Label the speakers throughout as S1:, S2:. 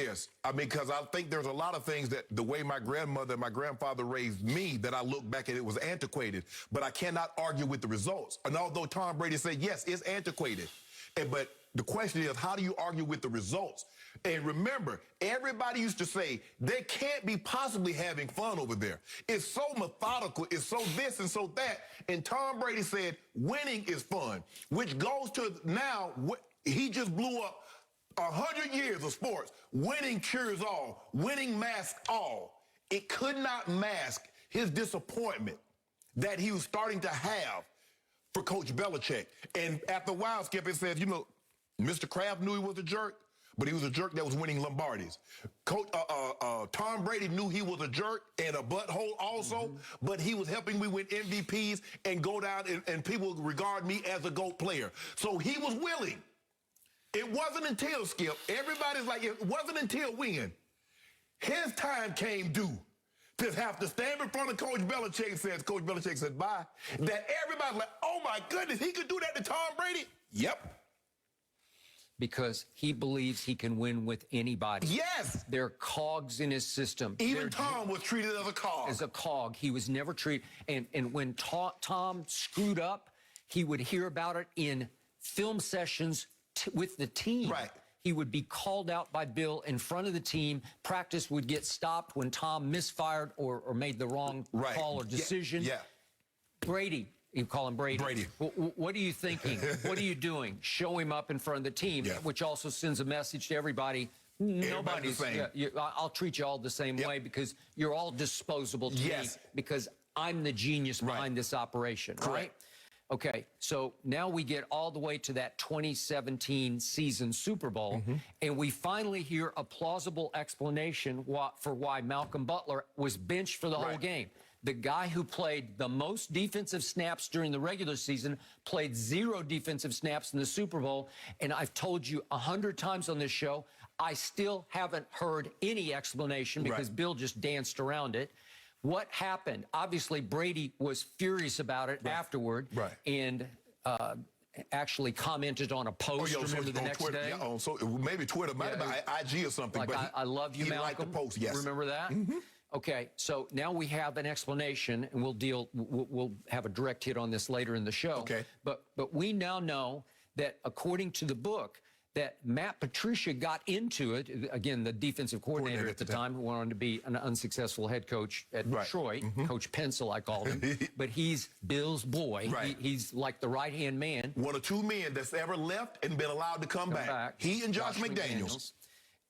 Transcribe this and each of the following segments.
S1: yes. I mean, because I think there's a lot of things that the way my grandmother and my grandfather raised me that I look back at it was antiquated. But I cannot argue with the results. And although Tom Brady said, yes, it's antiquated. But the question is, how do you argue with the results? And remember, everybody used to say, they can't be possibly having fun over there. It's so methodical, it's so this and so that. And Tom Brady said, winning is fun, which goes to now, he just blew up 100 years of sports. Winning cures all. Winning masks all. It could not mask his disappointment that he was starting to have for Coach Belichick. And after a while, Skip, it says, you know, Mr. Kraft knew he was a jerk, but he was a jerk that was winning Lombardis. Coach, Tom Brady knew he was a jerk and a butthole also, but he was helping me win MVPs and go down and people regard me as a GOAT player. So he was willing. It wasn't until, Skip, everybody's like, it wasn't until when his time came due to have to stand in front of Coach Belichick and says, Coach Belichick said, bye, that everybody's like, oh my goodness, he could do that to Tom Brady? Yep.
S2: Because he believes he can win with anybody.
S1: Yes.
S2: They're cogs in his system.
S1: Even Tom was treated as a cog.
S2: As a cog. He was never treated. And when Tom screwed up, he would hear about it in film sessions with the team.
S1: Right.
S2: He would be called out by Bill in front of the team. Practice would get stopped when Tom misfired or made the wrong call or decision.
S1: Yeah.
S2: Brady. You call him Brady.
S1: Brady.
S2: What are you thinking? What are you doing? Show him up in front of the team, which also sends a message to everybody. Nobody's the same. I'll treat you all the same way because you're all disposable to me because I'm the genius behind this operation, right? Okay, so now we get all the way to that 2017 season Super Bowl, and we finally hear a plausible explanation for why Malcolm Butler was benched for the whole game. The guy who played the most defensive snaps during the regular season played 0 defensive snaps in the Super Bowl. And I've told you 100 times on this show, I still haven't heard any explanation because Bill just danced around it. What happened? Obviously, Brady was furious about it afterward and actually commented on a post the next
S1: Twitter,
S2: day.
S1: So maybe Twitter, might have been IG or something.
S2: Like,
S1: but
S2: I love you, Malcolm.
S1: He liked the post,
S2: Remember that? Okay, so now we have an explanation, and we'll have a direct hit on this later in the show.
S1: Okay.
S2: But we now know that according to the book, that Matt Patricia got into it, again, the defensive coordinator at the time, who went on to be an unsuccessful head coach at Detroit, Coach Pencil, I called him, but he's Bill's boy. He's like the right-hand man.
S1: One of 2 men that's ever left and been allowed to come back. He and Josh McDaniels.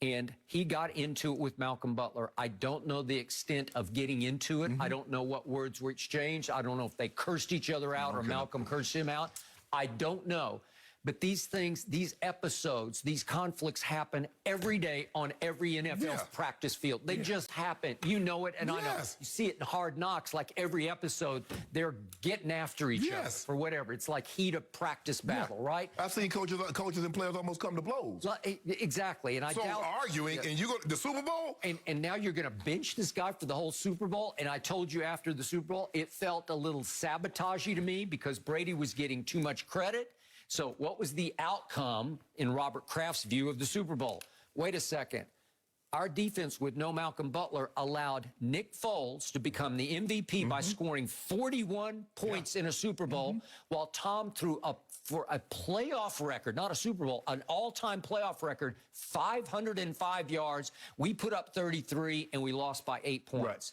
S2: And he got into it with Malcolm Butler. I don't know the extent of getting into it. I don't know what words were exchanged. I don't know if they cursed each other out or Malcolm cursed him out. I don't know. But these things, these episodes, these conflicts happen every day on every NFL practice field. They just happen. You know it, and I know. You see it in Hard Knocks, like every episode, they're getting after each other for whatever. It's like heat of practice battle, right?
S1: I've seen coaches and players almost come to blows.
S2: Exactly. And I doubt,
S1: arguing, and you go to the Super Bowl?
S2: And now you're going to bench this guy for the whole Super Bowl? And I told you after the Super Bowl, it felt a little sabotagey to me because Brady was getting too much credit. So what was the outcome in Robert Kraft's view of the Super Bowl? Wait a second. Our defense with no Malcolm Butler allowed Nick Foles to become the MVP by scoring 41 points in a Super Bowl, while Tom threw up for a playoff record, not a Super Bowl, an all-time playoff record, 505 yards. We put up 33, and we lost by 8 points.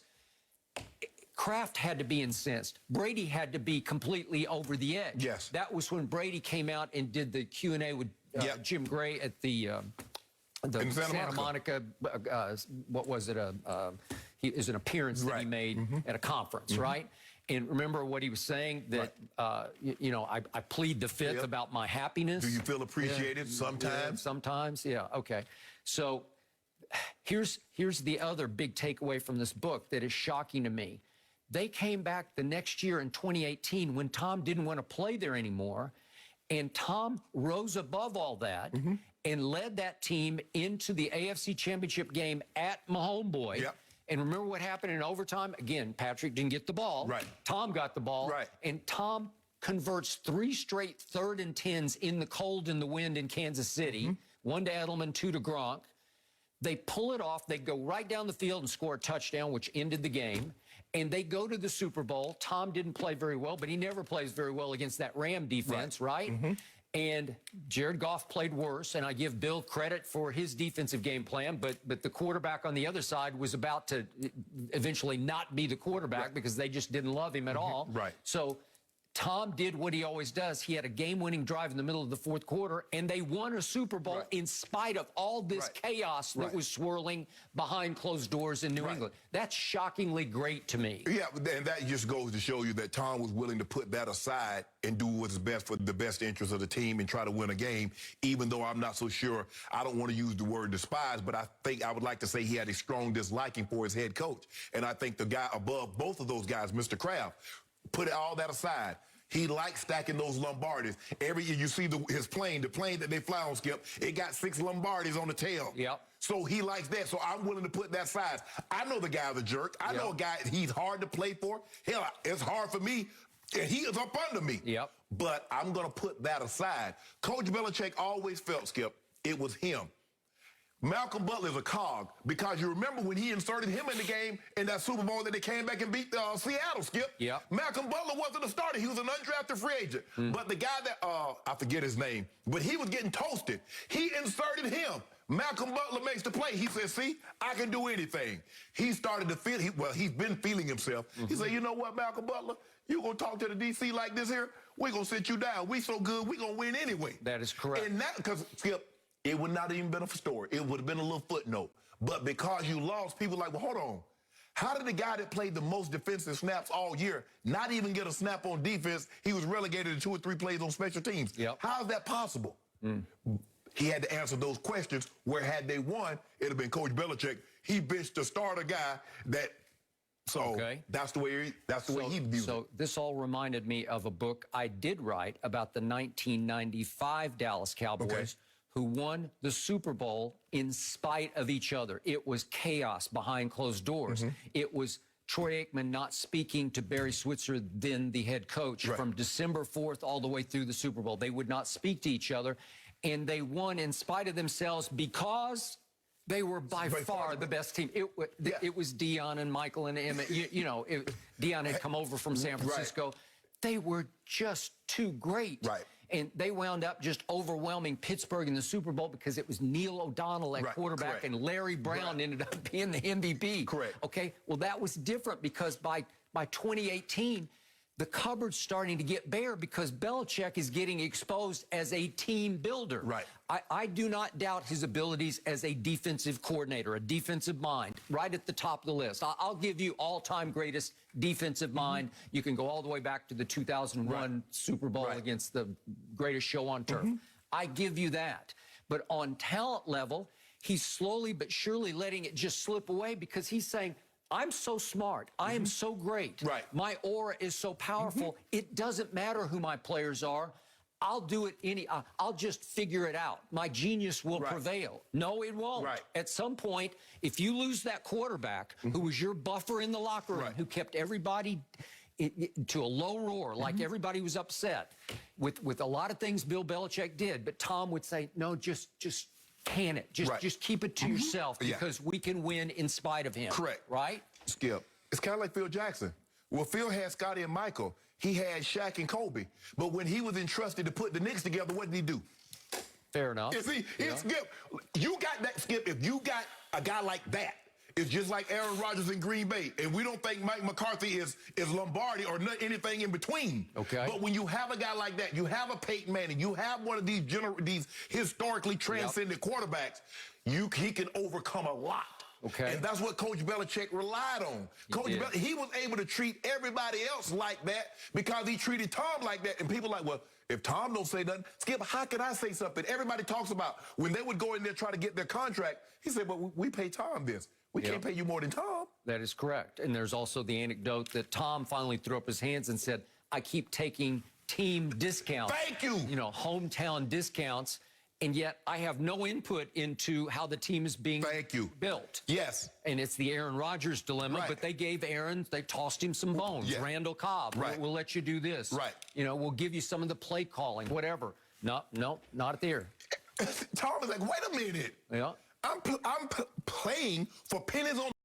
S2: Kraft had to be incensed. Brady had to be completely over the edge.
S1: Yes.
S2: That was when Brady came out and did the Q&A with Jim Gray at the Santa Monica. What was it? It was an appearance that he made at a conference, right? And remember what he was saying, that, you know, I plead the fifth about my happiness.
S1: Do you feel appreciated sometimes?
S2: Sometimes, okay. So here's the other big takeaway from this book that is shocking to me. They came back the next year in 2018 when Tom didn't want to play there anymore, and Tom rose above all that and led that team into the AFC Championship game at my homeboy. And remember what happened in overtime? Again, Patrick didn't get the ball. Tom got the ball. And Tom converts 3 straight 3rd and 10s in the cold and the wind in Kansas City. 1 to Edelman, 2 to Gronk. They pull it off. They go right down the field and score a touchdown, which ended the game. And they go to the Super Bowl. Tom didn't play very well, but he never plays very well against that Ram defense, right? And Jared Goff played worse, and I give Bill credit for his defensive game plan, but the quarterback on the other side was about to eventually not be the quarterback because they just didn't love him at all. So Tom did what he always does. He had a game-winning drive in the middle of the fourth quarter, and they won a Super Bowl in spite of all this chaos that was swirling behind closed doors in New England. That's shockingly great to me.
S1: Yeah, and that just goes to show you that Tom was willing to put that aside and do what's best for the best interest of the team and try to win a game, even though I'm not so sure. I don't want to use the word despise, but I think I would like to say he had a strong disliking for his head coach. And I think the guy above both of those guys, Mr. Kraft, put all that aside. He likes stacking those Lombardis. Every year you see his plane, the plane that they fly on, Skip, it got 6 Lombardis on the tail. So he likes that. So I'm willing to put that aside. I know the guy's a jerk. I know a guy he's hard to play for. Hell, it's hard for me, and he is up under me. But I'm going to put that aside. Coach Belichick always felt, Skip, it was him. Malcolm Butler is a cog because you remember when he inserted him in the game in that Super Bowl that they came back and beat Seattle, Skip? Malcolm Butler wasn't a starter. He was an undrafted free agent. But the guy that, I forget his name, but he was getting toasted. He inserted him. Malcolm Butler makes the play. He says, see, I can do anything. He started to feel, he's been feeling himself. He said, you know what, Malcolm Butler? You going to talk to the DC like this here? We're going to sit you down. We so good, we're going to win anyway.
S2: That is correct.
S1: And that, because, Skip, it would not even been a story. It would have been a little footnote. But because you lost, people like, well, hold on. How did the guy that played the most defensive snaps all year not even get a snap on defense? He was relegated to 2 or 3 plays on special teams. How is that possible? He had to answer those questions where had they won, it'd have been Coach Belichick. He benched the starter guy that, so that's the way he viewed it.
S2: So this all reminded me of a book I did write about the 1995 Dallas Cowboys, who won the Super Bowl in spite of each other. It was chaos behind closed doors. It was Troy Aikman not speaking to Barry Switzer, then the head coach, from December 4th all the way through the Super Bowl. They would not speak to each other, and they won in spite of themselves because they were by far the best team. It was Dion and Michael and Emmett. Dion had come over from San Francisco. They were just too great. And they wound up just overwhelming Pittsburgh in the Super Bowl because it was Neil O'Donnell at quarterback and Larry Brown ended up being the MVP. Okay, well, that was different because by 2018, the cupboard's starting to get bare because Belichick is getting exposed as a team builder. I do not doubt his abilities as a defensive coordinator, a defensive mind, right at the top of the list. I'll give you all-time greatest defensive mind. You can go all the way back to the 2001 Super Bowl against the greatest show on turf. I give you that. But on talent level, he's slowly but surely letting it just slip away because he's saying, I'm so smart. I am so great. My aura is so powerful. It doesn't matter who my players are. I'll do it I'll just figure it out. My genius will prevail. No, it won't. At some point, if you lose that quarterback who was your buffer in the locker room, who kept everybody to a low roar, like everybody was upset with a lot of things Bill Belichick did, but Tom would say, no, just can it. Just keep it to yourself because we can win in spite of him. Right?
S1: Skip. It's kind of like Phil Jackson. Well, Phil had Scotty and Michael. He had Shaq and Kobe. But when he was entrusted to put the Knicks together, what did he do?
S2: Fair enough.
S1: You see, Skip, you got that, Skip. If you got a guy like that, it's just like Aaron Rodgers in Green Bay. And we don't think Mike McCarthy is Lombardi or anything in between. But when you have a guy like that, you have a Peyton Manning, you have one of these historically transcendent quarterbacks, he can overcome a lot. And that's what Coach Belichick relied on. He was able to treat everybody else like that because he treated Tom like that. And people like, well, if Tom don't say nothing, Skip, how can I say something? Everybody talks about when they would go in there try to get their contract. He said, well, we pay Tom this. We can't pay you more than Tom.
S2: That is correct. And there's also the anecdote that Tom finally threw up his hands and said, I keep taking team discounts.
S1: Thank you.
S2: You know, hometown discounts. And yet I have no input into how the team is being built.
S1: Yes.
S2: And it's the Aaron Rodgers dilemma, but they tossed him some bones. Randall Cobb, we'll let you do this. You know, we'll give you some of the play calling, whatever. No, not there.
S1: Tom was like, wait a minute. I'm playing for pennies on